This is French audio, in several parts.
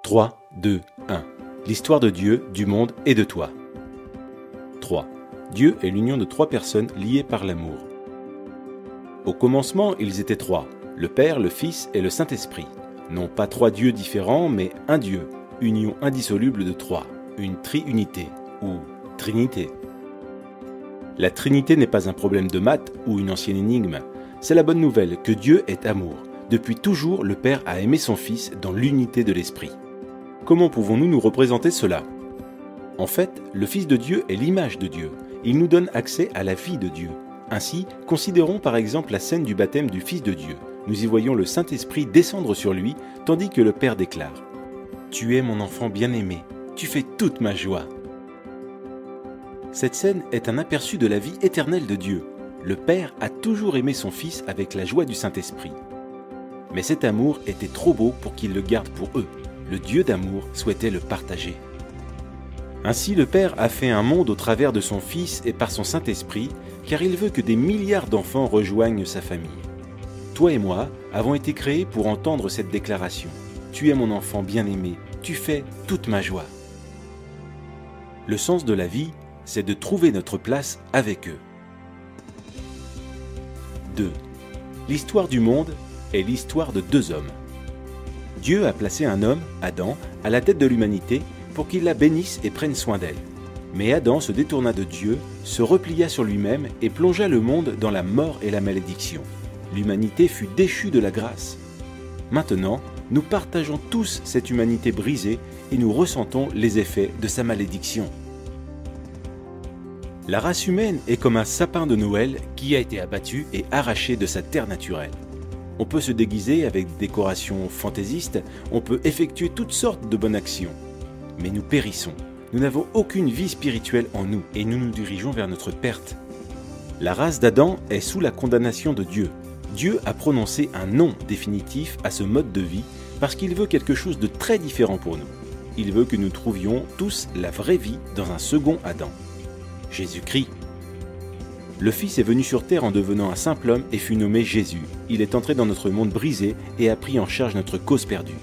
3, 2, 1. L'histoire de Dieu, du monde et de toi. 3. Dieu est l'union de trois personnes liées par l'amour. Au commencement, ils étaient trois, le Père, le Fils et le Saint-Esprit. Non pas trois dieux différents, mais un Dieu, union indissoluble de trois, une triunité ou trinité. La Trinité n'est pas un problème de maths ou une ancienne énigme. C'est la bonne nouvelle que Dieu est amour. Depuis toujours, le Père a aimé son Fils dans l'unité de l'Esprit. Comment pouvons-nous nous représenter cela ? En fait, le Fils de Dieu est l'image de Dieu. Il nous donne accès à la vie de Dieu. Ainsi, considérons par exemple la scène du baptême du Fils de Dieu. Nous y voyons le Saint-Esprit descendre sur lui, tandis que le Père déclare « Tu es mon enfant bien-aimé, tu fais toute ma joie ». Cette scène est un aperçu de la vie éternelle de Dieu. Le Père a toujours aimé son Fils avec la joie du Saint-Esprit. Mais cet amour était trop beau pour qu'il le garde pour eux. Le Dieu d'amour souhaitait le partager. Ainsi le Père a fait un monde au travers de son Fils et par son Saint-Esprit, car il veut que des milliards d'enfants rejoignent sa famille. Toi et moi avons été créés pour entendre cette déclaration. Tu es mon enfant bien-aimé, tu fais toute ma joie. Le sens de la vie, c'est de trouver notre place avec eux. 2. L'histoire du monde est l'histoire de deux hommes. Dieu a placé un homme, Adam, à la tête de l'humanité pour qu'il la bénisse et prenne soin d'elle. Mais Adam se détourna de Dieu, se replia sur lui-même et plongea le monde dans la mort et la malédiction. L'humanité fut déchue de la grâce. Maintenant, nous partageons tous cette humanité brisée et nous ressentons les effets de sa malédiction. La race humaine est comme un sapin de Noël qui a été abattu et arraché de sa terre naturelle. On peut se déguiser avec des décorations fantaisistes, on peut effectuer toutes sortes de bonnes actions. Mais nous périssons. Nous n'avons aucune vie spirituelle en nous et nous nous dirigeons vers notre perte. La race d'Adam est sous la condamnation de Dieu. Dieu a prononcé un non définitif à ce mode de vie parce qu'il veut quelque chose de très différent pour nous. Il veut que nous trouvions tous la vraie vie dans un second Adam, Jésus-Christ. Le Fils est venu sur terre en devenant un simple homme et fut nommé Jésus. Il est entré dans notre monde brisé et a pris en charge notre cause perdue.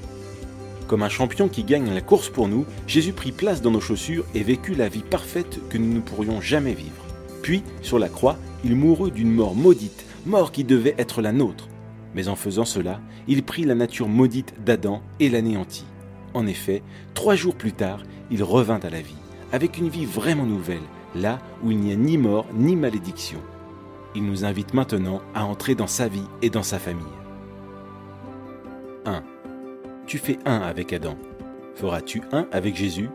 Comme un champion qui gagne la course pour nous, Jésus prit place dans nos chaussures et vécut la vie parfaite que nous ne pourrions jamais vivre. Puis, sur la croix, il mourut d'une mort maudite, mort qui devait être la nôtre. Mais en faisant cela, il prit la nature maudite d'Adam et l'anéantit. En effet, 3 jours plus tard, il revint à la vie, avec une vie vraiment nouvelle, là où il n'y a ni mort ni malédiction. Il nous invite maintenant à entrer dans sa vie et dans sa famille. 1. Tu fais un avec Adam. Feras-tu un avec Jésus ?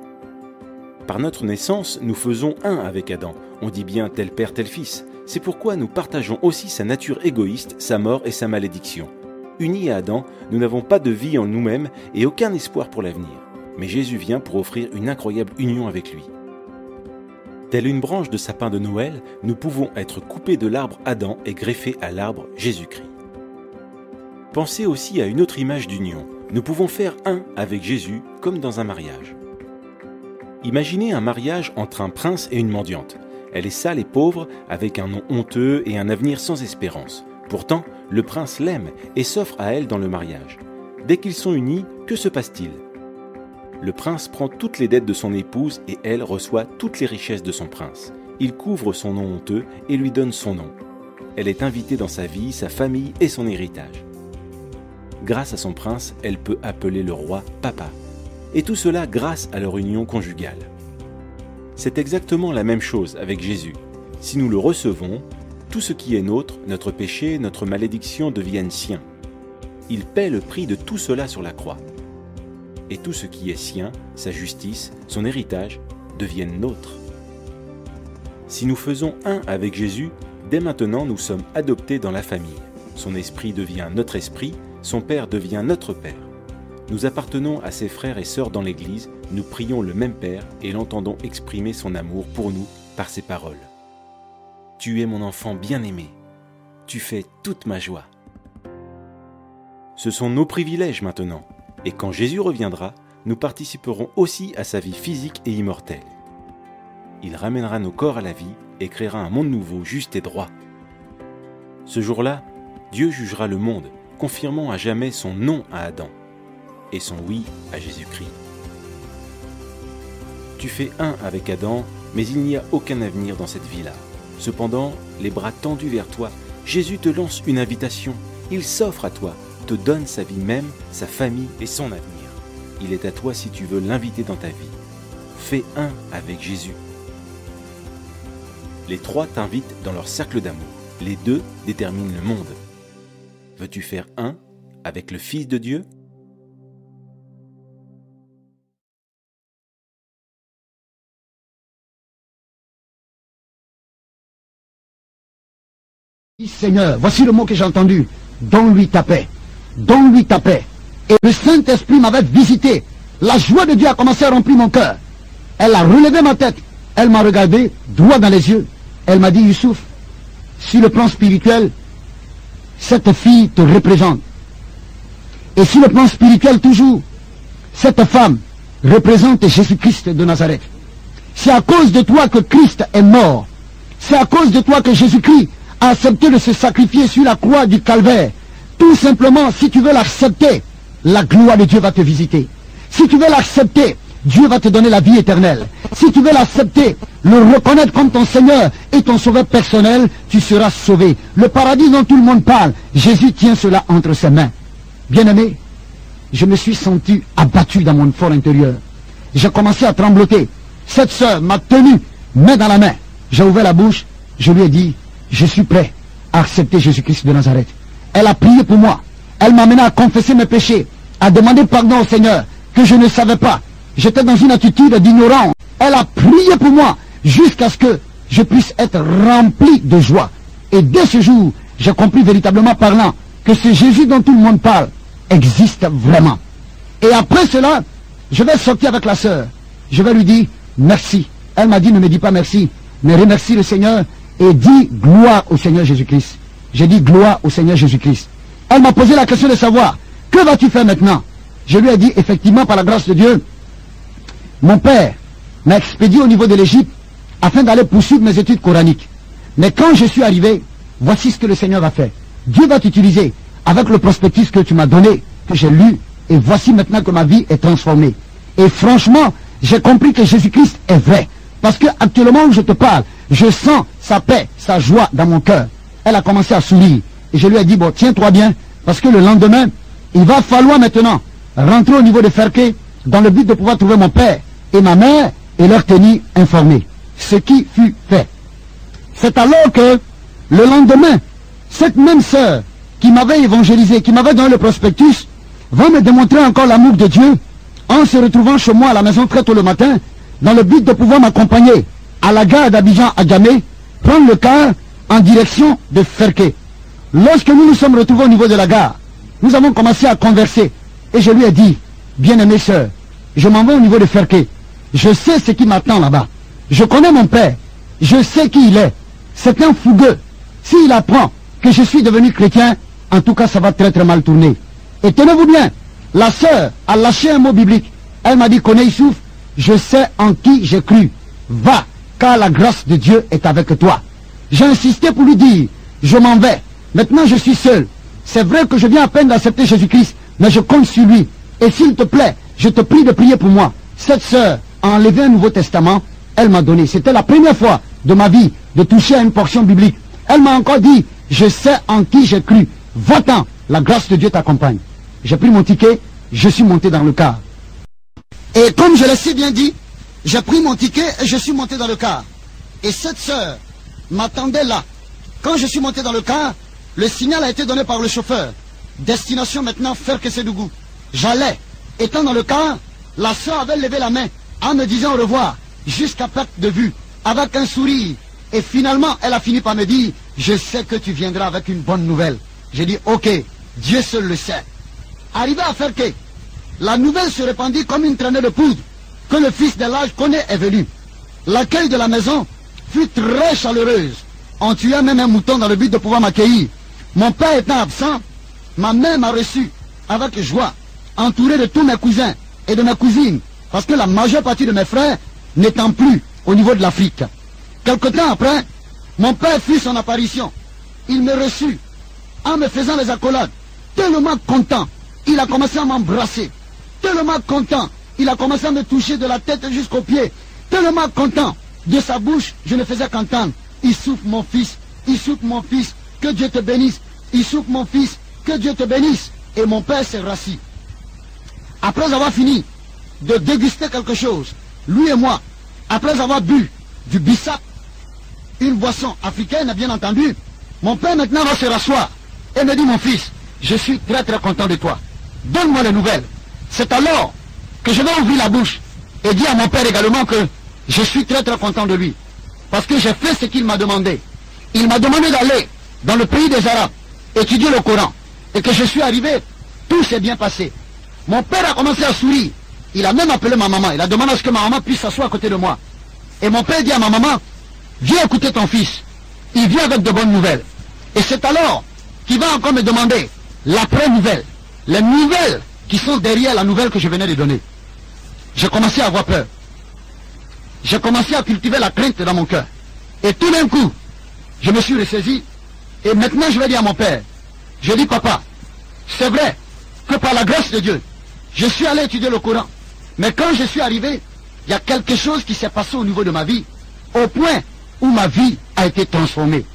Par notre naissance, nous faisons un avec Adam. On dit bien tel père, tel fils. C'est pourquoi nous partageons aussi sa nature égoïste, sa mort et sa malédiction. Unis à Adam, nous n'avons pas de vie en nous-mêmes et aucun espoir pour l'avenir. Mais Jésus vient pour offrir une incroyable union avec lui. Telle une branche de sapin de Noël, nous pouvons être coupés de l'arbre Adam et greffés à l'arbre Jésus-Christ. Pensez aussi à une autre image d'union. Nous pouvons faire un avec Jésus comme dans un mariage. Imaginez un mariage entre un prince et une mendiante. Elle est sale et pauvre, avec un nom honteux et un avenir sans espérance. Pourtant, le prince l'aime et s'offre à elle dans le mariage. Dès qu'ils sont unis, que se passe-t-il ? Le prince prend toutes les dettes de son épouse et elle reçoit toutes les richesses de son prince. Il couvre son nom honteux et lui donne son nom. Elle est invitée dans sa vie, sa famille et son héritage. Grâce à son prince, elle peut appeler le roi papa. Et tout cela grâce à leur union conjugale. C'est exactement la même chose avec Jésus. Si nous le recevons, tout ce qui est nôtre, notre péché, notre malédiction deviennent siens. Il paie le prix de tout cela sur la croix. Et tout ce qui est sien, sa justice, son héritage, deviennent nôtres. Si nous faisons un avec Jésus, dès maintenant nous sommes adoptés dans la famille. Son esprit devient notre esprit, son Père devient notre Père. Nous appartenons à ses frères et sœurs dans l'Église, nous prions le même Père et l'entendons exprimer son amour pour nous par ses paroles. Tu es mon enfant bien-aimé, tu fais toute ma joie. Ce sont nos privilèges maintenant. Et quand Jésus reviendra, nous participerons aussi à sa vie physique et immortelle. Il ramènera nos corps à la vie et créera un monde nouveau, juste et droit. Ce jour-là, Dieu jugera le monde, confirmant à jamais son non à Adam et son oui à Jésus-Christ. Tu fais un avec Adam, mais il n'y a aucun avenir dans cette vie-là. Cependant, les bras tendus vers toi, Jésus te lance une invitation. Il s'offre à toi, te donne sa vie même, sa famille et son avenir. Il est à toi si tu veux l'inviter dans ta vie. Fais un avec Jésus. Les trois t'invitent dans leur cercle d'amour. Les deux déterminent le monde. Veux-tu faire un avec le Fils de Dieu ? Seigneur, voici le mot que j'ai entendu. Donne-lui ta paix. Donne-lui ta paix. Et le Saint-Esprit m'avait visité. La joie de Dieu a commencé à remplir mon cœur. Elle a relevé ma tête. Elle m'a regardé droit dans les yeux. Elle m'a dit, Youssouf, sur le plan spirituel, cette fille te représente. Et sur le plan spirituel toujours, cette femme représente Jésus-Christ de Nazareth. C'est à cause de toi que Christ est mort. C'est à cause de toi que Jésus-Christ a accepté de se sacrifier sur la croix du calvaire. Tout simplement, si tu veux l'accepter, la gloire de Dieu va te visiter. Si tu veux l'accepter, Dieu va te donner la vie éternelle. Si tu veux l'accepter, le reconnaître comme ton Seigneur et ton sauveur personnel, tu seras sauvé. Le paradis dont tout le monde parle, Jésus tient cela entre ses mains. Bien-aimé, je me suis senti abattu dans mon fort intérieur. J'ai commencé à trembloter. Cette sœur m'a tenu main dans la main. J'ai ouvert la bouche, je lui ai dit, je suis prêt à accepter Jésus-Christ de Nazareth. Elle a prié pour moi. Elle m'a amené à confesser mes péchés, à demander pardon au Seigneur, que je ne savais pas. J'étais dans une attitude d'ignorance. Elle a prié pour moi, jusqu'à ce que je puisse être rempli de joie. Et dès ce jour, j'ai compris véritablement parlant, que ce Jésus dont tout le monde parle, existe vraiment. Et après cela, je vais sortir avec la sœur. Je vais lui dire, merci. Elle m'a dit, ne me dis pas merci, mais remercie le Seigneur et dis gloire au Seigneur Jésus-Christ. J'ai dit gloire au Seigneur Jésus-Christ. Elle m'a posé la question de savoir, que vas-tu faire maintenant? Je lui ai dit, effectivement, par la grâce de Dieu, mon père m'a expédié au niveau de l'Égypte afin d'aller poursuivre mes études coraniques. Mais quand je suis arrivé, voici ce que le Seigneur va faire. Dieu va t'utiliser avec le prospectus que tu m'as donné, que j'ai lu, et voici maintenant que ma vie est transformée. Et franchement, j'ai compris que Jésus-Christ est vrai. Parce que actuellement où je te parle, je sens sa paix, sa joie dans mon cœur. Elle a commencé à sourire. Et je lui ai dit, bon, tiens-toi bien, parce que le lendemain, il va falloir maintenant rentrer au niveau de Ferké, dans le but de pouvoir trouver mon père et ma mère et leur tenir informés. Ce qui fut fait. C'est alors que, le lendemain, cette même sœur qui m'avait évangélisé, qui m'avait donné le prospectus, va me démontrer encore l'amour de Dieu en se retrouvant chez moi à la maison très tôt le matin, dans le but de pouvoir m'accompagner à la gare d'Abidjan à Djamé, prendre le car en direction de Ferké. Lorsque nous nous sommes retrouvés au niveau de la gare, nous avons commencé à converser. Et je lui ai dit, bien-aimée sœur, je m'en vais au niveau de Ferké. Je sais ce qui m'attend là-bas. Je connais mon père. Je sais qui il est. C'est un fougueux. S'il apprend que je suis devenu chrétien, en tout cas ça va très très mal tourner. Et tenez-vous bien, la sœur a lâché un mot biblique. Elle m'a dit, connais Youssouf, je sais en qui j'ai cru. Va, car la grâce de Dieu est avec toi. J'ai insisté pour lui dire, je m'en vais. Maintenant je suis seul. C'est vrai que je viens à peine d'accepter Jésus-Christ, mais je compte sur lui. Et s'il te plaît, je te prie de prier pour moi. Cette sœur a enlevé un Nouveau Testament, elle m'a donné. C'était la première fois de ma vie de toucher à une portion biblique. Elle m'a encore dit, je sais en qui j'ai cru. Va-t'en, la grâce de Dieu t'accompagne. J'ai pris mon ticket, je suis monté dans le car. Et comme je l'ai si bien dit, j'ai pris mon ticket et je suis monté dans le car. Et cette sœur m'attendait là. Quand je suis monté dans le car, le signal a été donné par le chauffeur. Destination maintenant Ferké-Sédougou. J'allais. Étant dans le car, la sœur avait levé la main en me disant au revoir, jusqu'à perte de vue, avec un sourire. Et finalement, elle a fini par me dire, je sais que tu viendras avec une bonne nouvelle. J'ai dit, ok, Dieu seul le sait. Arrivé à Ferké, la nouvelle se répandit comme une traînée de poudre, que le fils de l'âge connaît est venu. L'accueil de la maison fut très chaleureuse. On tuait même un mouton dans le but de pouvoir m'accueillir. Mon père étant absent, ma mère m'a reçu avec joie, entouré de tous mes cousins et de mes cousines, parce que la majeure partie de mes frères n'étant plus au niveau de l'Afrique. Quelque temps après, mon père fit son apparition. Il me reçut en me faisant les accolades. Tellement content, il a commencé à m'embrasser. Tellement content, il a commencé à me toucher de la tête jusqu'aux pieds. Tellement content de sa bouche, je ne faisais qu'entendre. Il souffle mon fils, il souffle mon fils, que Dieu te bénisse. Il souffle mon fils, que Dieu te bénisse. Et mon père s'est rassis. Après avoir fini de déguster quelque chose, lui et moi, après avoir bu du bissap, une boisson africaine, bien entendu, mon père maintenant va se rasseoir et me dit, mon fils, je suis très très content de toi. Donne-moi les nouvelles. C'est alors que je vais ouvrir la bouche et dire à mon père également que je suis très très content de lui. Parce que j'ai fait ce qu'il m'a demandé. Il m'a demandé d'aller dans le pays des Arabes, étudier le Coran. Et que je suis arrivé, tout s'est bien passé. Mon père a commencé à sourire. Il a même appelé ma maman. Il a demandé à ce que ma maman puisse s'asseoir à côté de moi. Et mon père dit à ma maman, viens écouter ton fils. Il vient avec de bonnes nouvelles. Et c'est alors qu'il va encore me demander l'après-nouvelle. Les nouvelles qui sont derrière la nouvelle que je venais de donner. J'ai commencé à avoir peur. J'ai commencé à cultiver la crainte dans mon cœur. Et tout d'un coup, je me suis ressaisi. Et maintenant, je vais dire à mon père, je dis, papa, c'est vrai que par la grâce de Dieu, je suis allé étudier le Coran. Mais quand je suis arrivé, il y a quelque chose qui s'est passé au niveau de ma vie, au point où ma vie a été transformée.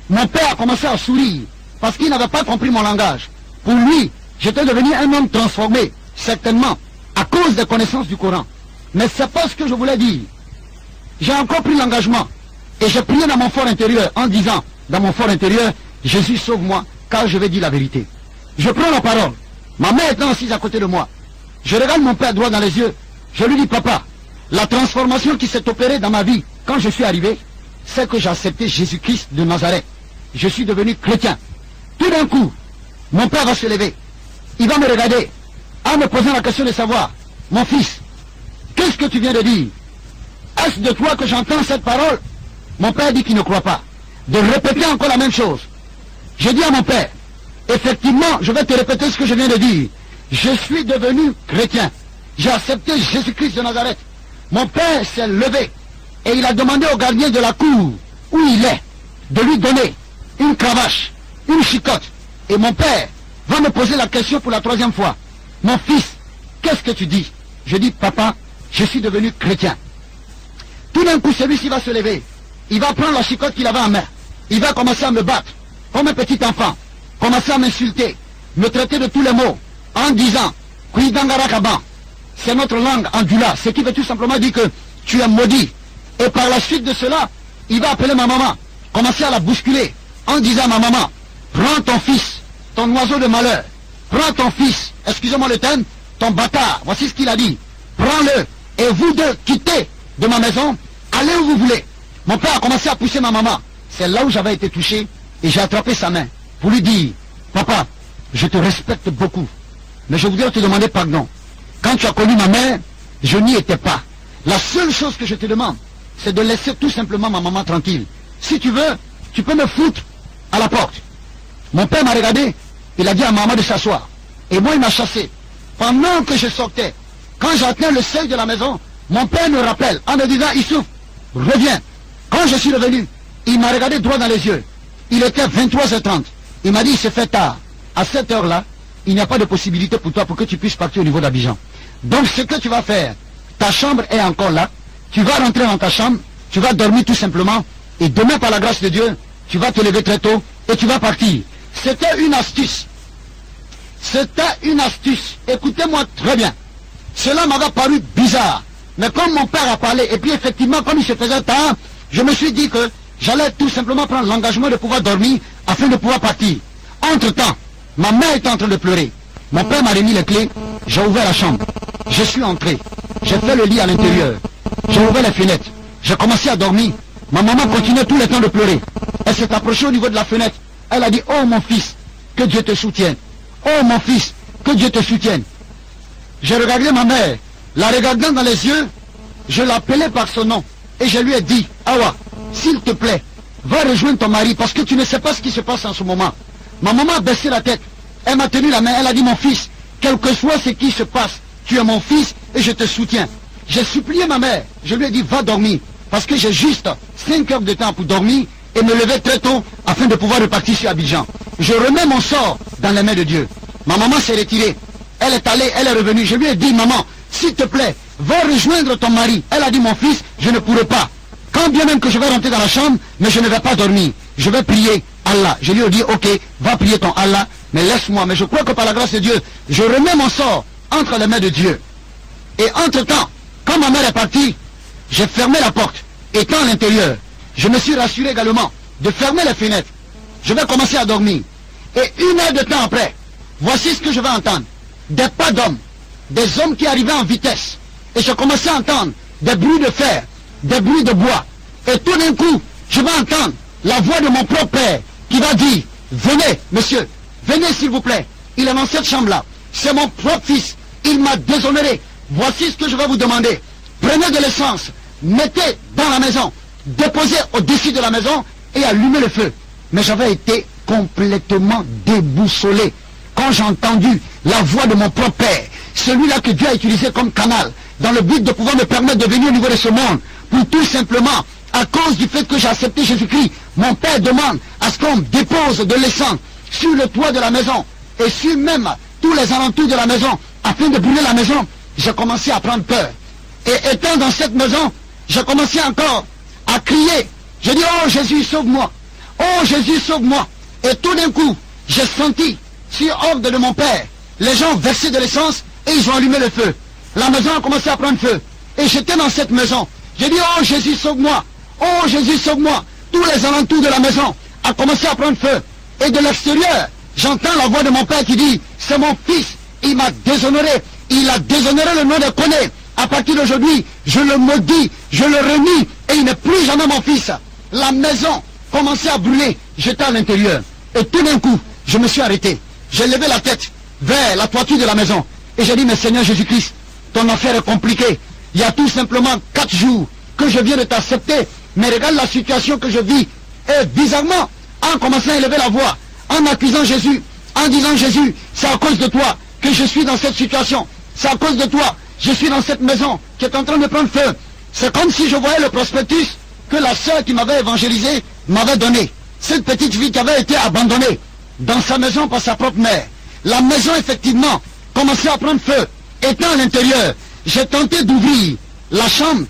Mon père a commencé à sourire, parce qu'il n'avait pas compris mon langage. Pour lui, j'étais devenu un homme transformé, certainement, à cause des connaissances du Coran. Mais c'est pas ce que je voulais dire. J'ai encore pris l'engagement, et j'ai prié dans mon fort intérieur, en disant, dans mon fort intérieur, Jésus sauve-moi, car je vais dire la vérité. Je prends la parole. Ma mère étant assise à côté de moi. Je regarde mon père droit dans les yeux. Je lui dis, papa, la transformation qui s'est opérée dans ma vie quand je suis arrivé, c'est que j'ai accepté Jésus-Christ de Nazareth. Je suis devenu chrétien. Tout d'un coup, mon père va se lever. Il va me regarder, en me posant la question de savoir, mon fils, qu'est-ce que tu viens de dire? Est-ce de toi que j'entends cette parole? Mon père dit qu'il ne croit pas. De répéter encore la même chose. Je dis à mon père, effectivement, je vais te répéter ce que je viens de dire. Je suis devenu chrétien. J'ai accepté Jésus-Christ de Nazareth. Mon père s'est levé et il a demandé au gardien de la cour où il est de lui donner une cravache, une chicotte. Et mon père va me poser la question pour la troisième fois. Mon fils, qu'est-ce que tu dis? Je dis, papa, je suis devenu chrétien. Tout d'un coup, celui-ci va se lever. Il va prendre la chicotte qu'il avait en main. Il va commencer à me battre comme un petit enfant. Commencer à m'insulter, me traiter de tous les mots, en disant, Kuidangarakaban, c'est notre langue andula, ce qui veut tout simplement dire que tu es maudit. Et par la suite de cela, il va appeler ma maman, commencer à la bousculer, en disant à ma maman, prends ton fils, ton oiseau de malheur, prends ton fils, excusez-moi le terme, ton bâtard, voici ce qu'il a dit, prends-le, et vous deux, quittez de ma maison, allez où vous voulez. Mon père a commencé à pousser ma maman, c'est là où j'avais été touché, et j'ai attrapé sa main, pour lui dire, papa, je te respecte beaucoup, mais je voudrais te demander pardon. Quand tu as connu ma mère, je n'y étais pas. La seule chose que je te demande, c'est de laisser tout simplement ma maman tranquille. Si tu veux, tu peux me foutre à la porte. Mon père m'a regardé, il a dit à maman de s'asseoir. Et moi, il m'a chassé. Pendant que je sortais, quand j'atteins le seuil de la maison, mon père me rappelle en me disant, Issouf, reviens. Quand je suis revenu, il m'a regardé droit dans les yeux. Il était 23h30. Il m'a dit, il se fait tard. À cette heure-là, il n'y a pas de possibilité pour toi pour que tu puisses partir au niveau d'Abidjan. Donc ce que tu vas faire, ta chambre est encore là, tu vas rentrer dans ta chambre, tu vas dormir tout simplement, et demain par la grâce de Dieu, tu vas te lever très tôt, et tu vas partir. C'était une astuce. C'était une astuce. Écoutez-moi très bien. Cela m'avait paru bizarre. Mais comme mon père a parlé, et puis effectivement, comme il se faisait tard, je me suis dit que j'allais tout simplement prendre l'engagement de pouvoir dormir afin de pouvoir partir. Entre-temps, ma mère était en train de pleurer. Mon père m'a remis les clés, j'ai ouvert la chambre. Je suis entré, j'ai fait le lit à l'intérieur. J'ai ouvert les fenêtres, j'ai commencé à dormir. Ma maman continuait tout le temps de pleurer. Elle s'est approchée au niveau de la fenêtre. Elle a dit, oh mon fils, que Dieu te soutienne. Oh mon fils, que Dieu te soutienne. J'ai regardé ma mère, la regardant dans les yeux, je l'appelais par son nom. Et je lui ai dit, Awa, s'il te plaît, va rejoindre ton mari parce que tu ne sais pas ce qui se passe en ce moment. Ma maman a baissé la tête. Elle m'a tenu la main. Elle a dit, mon fils, quel que soit ce qui se passe, tu es mon fils et je te soutiens. J'ai supplié ma mère. Je lui ai dit, va dormir. Parce que j'ai juste 5 heures de temps pour dormir et me lever très tôt afin de pouvoir repartir sur Abidjan. Je remets mon sort dans les mains de Dieu. Ma maman s'est retirée. Elle est allée, elle est revenue. Je lui ai dit, maman, s'il te plaît, va rejoindre ton mari. Elle a dit, mon fils, je ne pourrai pas. Quand bien même que je vais rentrer dans la chambre, mais je ne vais pas dormir. Je vais prier Allah. Je lui ai dit, ok, va prier ton Allah, mais laisse-moi. Mais je crois que par la grâce de Dieu, je remets mon sort entre les mains de Dieu. Et entre-temps, quand ma mère est partie, j'ai fermé la porte. Étant à l'intérieur, je me suis rassuré également de fermer les fenêtres. Je vais commencer à dormir. Et 1 heure de temps après, voici ce que je vais entendre. Des pas d'hommes, des hommes qui arrivaient en vitesse. Et je commençais à entendre des bruits de fer, des bruits de bois. Et tout d'un coup, je vais entendre la voix de mon propre père qui va dire, venez, monsieur, venez s'il vous plaît. Il est dans cette chambre-là. C'est mon propre fils. Il m'a déshonoré. Voici ce que je vais vous demander. Prenez de l'essence, mettez dans la maison, déposez au-dessus de la maison et allumez le feu. Mais j'avais été complètement déboussolé quand j'ai entendu la voix de mon propre père, celui-là que Dieu a utilisé comme canal, dans le but de pouvoir me permettre de venir au niveau de ce monde, pour tout simplement, à cause du fait que j'ai accepté Jésus-Christ, mon père demande à ce qu'on dépose de l'essence sur le toit de la maison, et sur même tous les alentours de la maison, afin de brûler la maison. J'ai commencé à prendre peur. Et étant dans cette maison, j'ai commencé encore à crier. J'ai dit, oh Jésus, sauve-moi. Oh Jésus, sauve-moi. Et tout d'un coup, j'ai senti, sur ordre de mon père, les gens verser de l'essence et ils ont allumé le feu. La maison a commencé à prendre feu. Et j'étais dans cette maison. J'ai dit, oh Jésus, sauve-moi. Oh Jésus, sauve-moi. Tous les alentours de la maison a commencé à prendre feu. Et de l'extérieur, j'entends la voix de mon père qui dit, c'est mon fils, il m'a déshonoré. Il a déshonoré le nom de Koné. À partir d'aujourd'hui, je le maudis, je le renie, et il n'est plus jamais mon fils. La maison commençait à brûler, j'étais à l'intérieur. Et tout d'un coup, je me suis arrêté. J'ai levé la tête vers la toiture de la maison. Et j'ai dit, mais Seigneur Jésus-Christ, ton affaire est compliquée. Il y a tout simplement 4 jours que je viens de t'accepter. Mais regarde la situation que je vis. Et bizarrement, en commençant à élever la voix, en accusant Jésus, en disant, Jésus, c'est à cause de toi que je suis dans cette situation. C'est à cause de toi, je suis dans cette maison qui est en train de prendre feu. C'est comme si je voyais le prospectus que la sœur qui m'avait évangélisé m'avait donné. Cette petite fille qui avait été abandonnée dans sa maison par sa propre mère. La maison, effectivement, commençait à prendre feu. Étant à l'intérieur, j'ai tenté d'ouvrir la chambre,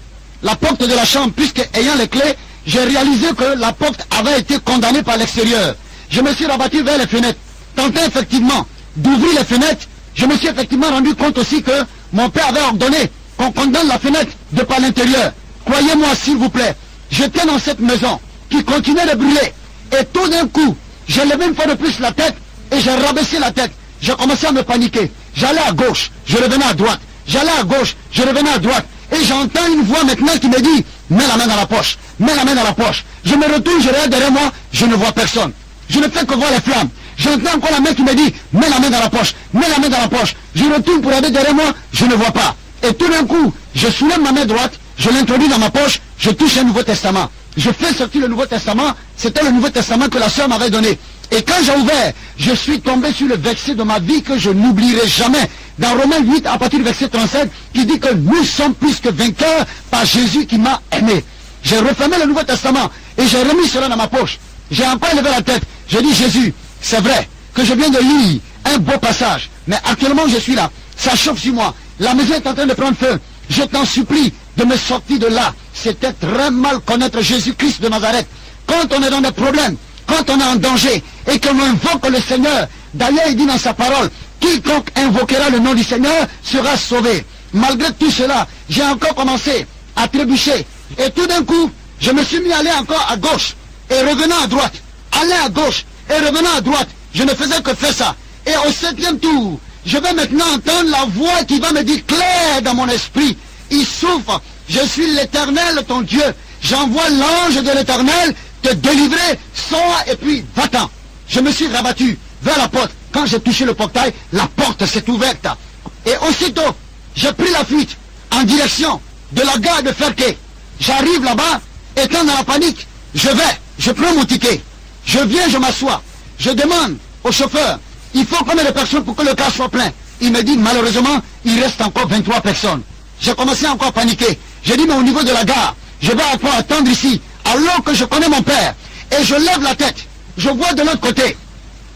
la porte de la chambre, puisque ayant les clés, j'ai réalisé que la porte avait été condamnée par l'extérieur. Je me suis rabattu vers les fenêtres, tentant effectivement d'ouvrir les fenêtres. Je me suis effectivement rendu compte aussi que mon père avait ordonné qu'on condamne la fenêtre de par l'intérieur. Croyez-moi s'il vous plaît, j'étais dans cette maison qui continuait de brûler. Et tout d'un coup, j'ai levé une fois de plus la tête et j'ai rabaissé la tête. J'ai commencé à me paniquer. J'allais à gauche, je revenais à droite. J'allais à gauche, je revenais à droite. Et j'entends une voix maintenant qui me dit, mets la main dans la poche, mets la main dans la poche. Je me retourne, je regarde derrière moi, je ne vois personne. Je ne fais que voir les flammes. J'entends encore la main qui me dit, mets la main dans la poche, mets la main dans la poche. Je retourne pour regarder derrière moi, je ne vois pas. Et tout d'un coup, je soulève ma main droite, je l'introduis dans ma poche, je touche un Nouveau Testament. Je fais sortir le Nouveau Testament, c'était le Nouveau Testament que la sœur m'avait donné. Et quand j'ai ouvert, je suis tombé sur le verset de ma vie que je n'oublierai jamais. Dans Romains 8, à partir du verset 37, qui dit que nous sommes plus que vainqueurs par Jésus qui m'a aimé. J'ai refermé le Nouveau Testament et j'ai remis cela dans ma poche. J'ai encore élevé la tête. J'ai dit, Jésus, c'est vrai que je viens de lire un beau passage, mais actuellement je suis là. Ça chauffe sur moi. La maison est en train de prendre feu. Je t'en supplie de me sortir de là. C'était très mal connaître Jésus-Christ de Nazareth. Quand on est dans des problèmes, quand on est en danger et qu'on invoque le Seigneur, d'ailleurs il dit dans sa parole, quiconque invoquera le nom du Seigneur sera sauvé. Malgré tout cela, j'ai encore commencé à trébucher. Et tout d'un coup, je me suis mis à aller encore à gauche et revenant à droite. Aller à gauche et revenant à droite. Je ne faisais que faire ça. Et au 7e tour, je vais maintenant entendre la voix qui va me dire clair dans mon esprit. Il souffre. Je suis l'Éternel, ton Dieu. J'envoie l'ange de l'Éternel te délivrer, sors et puis va-t'en. Je me suis rabattu vers la porte. Quand j'ai touché le portail, la porte s'est ouverte. Et aussitôt, j'ai pris la fuite en direction de la gare de Ferquet. J'arrive là-bas, étant dans la panique, je prends mon ticket. Je viens, je m'assois. Je demande au chauffeur, il faut combien de personnes pour que le car soit plein? Il me dit, malheureusement, il reste encore 23 personnes. J'ai commencé encore à paniquer. J'ai dit, mais au niveau de la gare, je vais encore attendre ici, alors que je connais mon père. Et je lève la tête. Je vois de l'autre côté,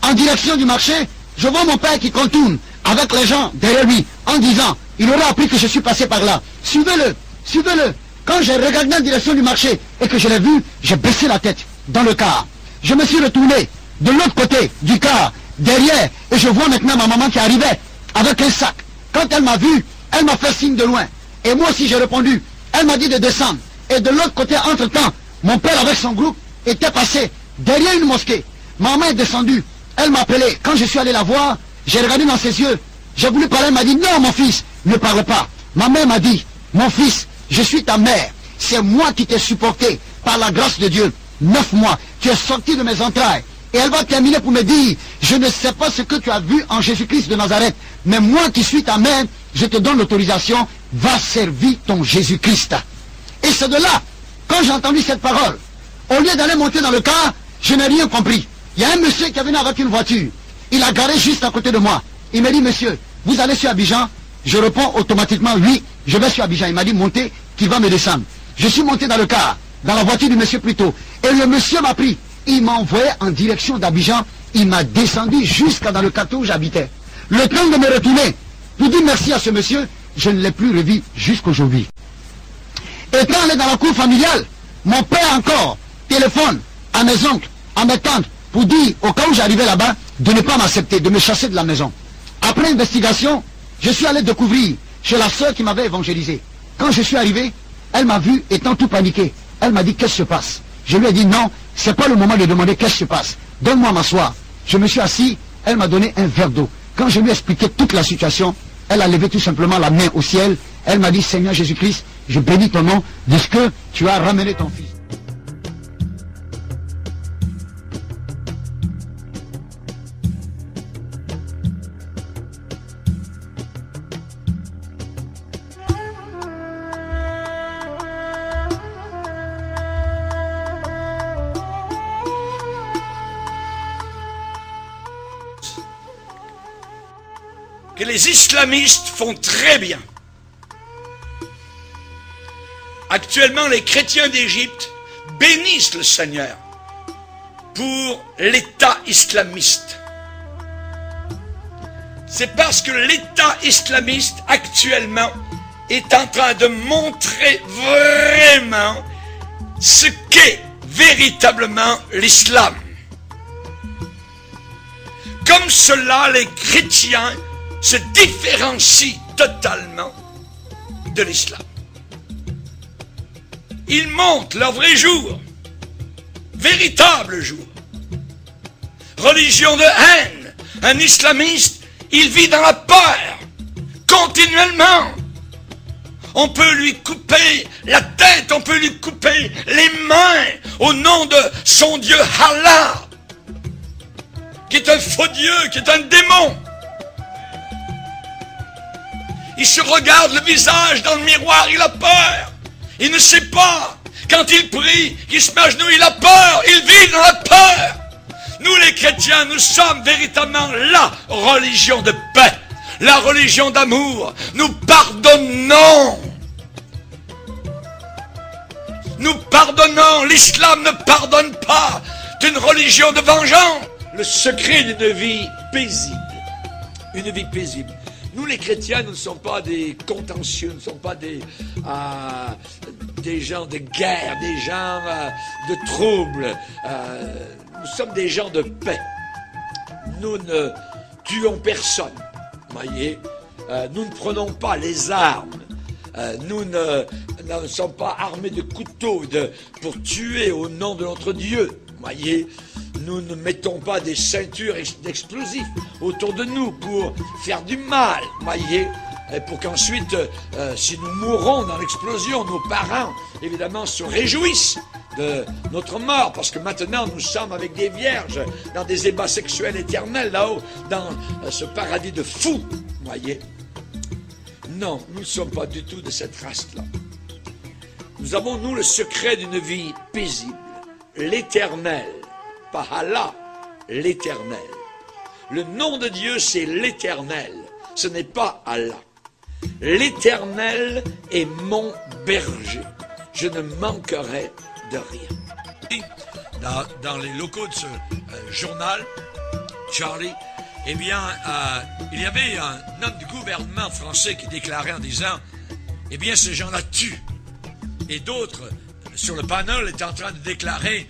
en direction du marché, je vois mon père qui contourne avec les gens derrière lui, en disant, Il aurait appris que je suis passé par là. Suivez-le, suivez-le. Quand j'ai regardé en direction du marché et que je l'ai vu, j'ai baissé la tête dans le car. Je me suis retourné de l'autre côté du car, derrière, et je vois maintenant ma maman qui arrivait avec un sac. Quand elle m'a vu, elle m'a fait signe de loin. Et moi aussi j'ai répondu. Elle m'a dit de descendre. Et de l'autre côté, entre-temps, mon père avec son groupe était passé derrière une mosquée. Maman est descendue. Elle m'a appelé. Quand je suis allé la voir, j'ai regardé dans ses yeux. J'ai voulu parler, elle m'a dit, non mon fils, ne parle pas. Ma mère m'a dit, mon fils, je suis ta mère. C'est moi qui t'ai supporté par la grâce de Dieu. 9 mois, tu es sorti de mes entrailles. Et elle va terminer pour me dire, je ne sais pas ce que tu as vu en Jésus-Christ de Nazareth, mais moi qui suis ta mère, je te donne l'autorisation, va servir ton Jésus-Christ. Et c'est de là, quand j'ai entendu cette parole, au lieu d'aller monter dans le car, je n'ai rien compris. Il y a un monsieur qui est venu avec une voiture. Il a garé juste à côté de moi. Il m'a dit, monsieur, vous allez sur Abidjan? Je réponds automatiquement, oui, je vais sur Abidjan. Il m'a dit, montez, qu'il va me descendre. Je suis monté dans le car, dans la voiture du monsieur plutôt. Et le monsieur m'a pris. Il m'a envoyé en direction d'Abidjan. Il m'a descendu jusqu'à dans le quartier où j'habitais. Le temps de me retourner, pour dire merci à ce monsieur, je ne l'ai plus revu jusqu'aujourd'hui. Et quand on est dans la cour familiale, mon père encore téléphone à mes oncles, à mes tantes, pour dire, au cas où j'arrivais là-bas, de ne pas m'accepter, de me chasser de la maison. Après investigation, je suis allé découvrir chez la sœur qui m'avait évangélisé. Quand je suis arrivé, elle m'a vu étant tout paniqué. Elle m'a dit, qu'est-ce qui se passe? Je lui ai dit, non, c'est pas le moment de demander qu'est-ce qui se passe. Donne-moi à m'asseoir. Je me suis assis, elle m'a donné un verre d'eau. Quand je lui ai expliqué toute la situation, elle a levé tout simplement la main au ciel. Elle m'a dit, Seigneur Jésus-Christ, je bénis ton nom de ce que tu as ramené ton fils. Que les islamistes font très bien. Actuellement, les chrétiens d'Égypte bénissent le Seigneur pour l'État islamiste. C'est parce que l'État islamiste actuellement est en train de montrer vraiment ce qu'est véritablement l'islam. Comme cela, les chrétiens se différencient totalement de l'islam. Ils montrent leur vrai jour, véritable jour. Religion de haine. Un islamiste, il vit dans la peur, continuellement. On peut lui couper la tête, on peut lui couper les mains au nom de son Dieu Allah, qui est un faux Dieu, qui est un démon. Il se regarde le visage dans le miroir, il a peur. Il ne sait pas. Quand il prie, qu'il se met à genoux, il a peur. Il vit dans la peur. Nous les chrétiens, nous sommes véritablement la religion de paix, la religion d'amour. Nous pardonnons. Nous pardonnons. L'islam ne pardonne pas. C'est une religion de vengeance. Le secret d'une vie paisible. Une vie paisible. Nous les chrétiens, nous ne sommes pas des contentieux, nous ne sommes pas des gens de guerre, des gens de troubles. Nous sommes des gens de paix. Nous ne tuons personne. Voyez, nous ne prenons pas les armes. Nous ne sommes pas armés de couteaux pour tuer au nom de notre Dieu. Voyez, nous ne mettons pas des ceintures d'explosifs autour de nous pour faire du mal, voyez, et pour qu'ensuite, si nous mourons dans l'explosion, nos parents, évidemment, se réjouissent de notre mort, parce que maintenant, nous sommes avec des vierges dans des ébats sexuels éternels, là-haut, dans ce paradis de fous, voyez. Non, nous ne sommes pas du tout de cette race-là. Nous avons, nous, le secret d'une vie paisible, l'éternel. Pas Allah, l'éternel. Le nom de Dieu, c'est l'éternel. Ce n'est pas Allah. L'éternel est mon berger. Je ne manquerai de rien. Dans les locaux de ce journal, Charlie, eh bien, il y avait un homme du gouvernement français qui déclarait en disant, eh bien, ces gens-là tuent. Et d'autres, sur le panel, étaient en train de déclarer,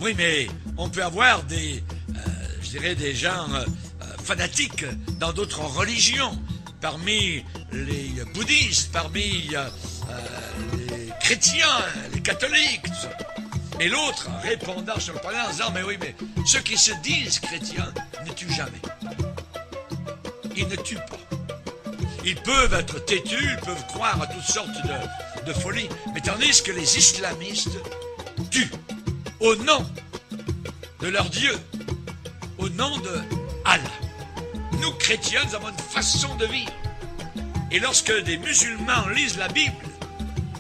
oui, mais on peut avoir des, je dirais, des gens fanatiques dans d'autres religions, parmi les bouddhistes, parmi les chrétiens, les catholiques, tout ça. Et l'autre, répondant sur le panel en disant, mais oui, mais ceux qui se disent chrétiens ne tuent jamais. Ils ne tuent pas. Ils peuvent être têtus, ils peuvent croire à toutes sortes de folies, mais tandis que les islamistes tuent au nom de leur Dieu, au nom de Allah. Nous, chrétiens, nous avons une façon de vivre. Et lorsque des musulmans lisent la Bible,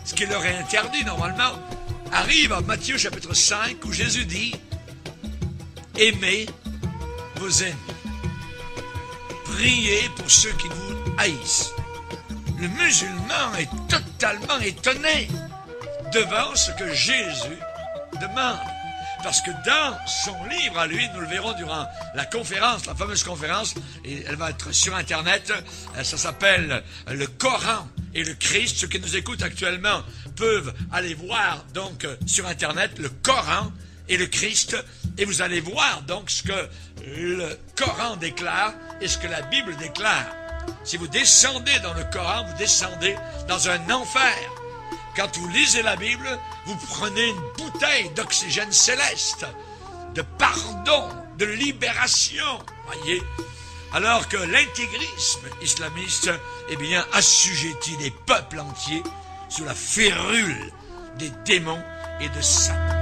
ce qui leur est interdit normalement, arrive à Matthieu chapitre 5 où Jésus dit « Aimez vos ennemis. Priez pour ceux qui vous haïssent. » Le musulman est totalement étonné devant ce que Jésus demande. Parce que dans son livre à lui, nous le verrons durant la conférence, la fameuse conférence, et elle va être sur Internet, ça s'appelle le Coran et le Christ. Ceux qui nous écoutent actuellement peuvent aller voir donc sur Internet le Coran et le Christ, et vous allez voir donc ce que le Coran déclare et ce que la Bible déclare. Si vous descendez dans le Coran, vous descendez dans un enfer. Quand vous lisez la Bible, vous prenez une bouteille d'oxygène céleste, de pardon, de libération, voyez. Alors que l'intégrisme islamiste, eh bien, assujettit des peuples entiers sous la férule des démons et de Satan.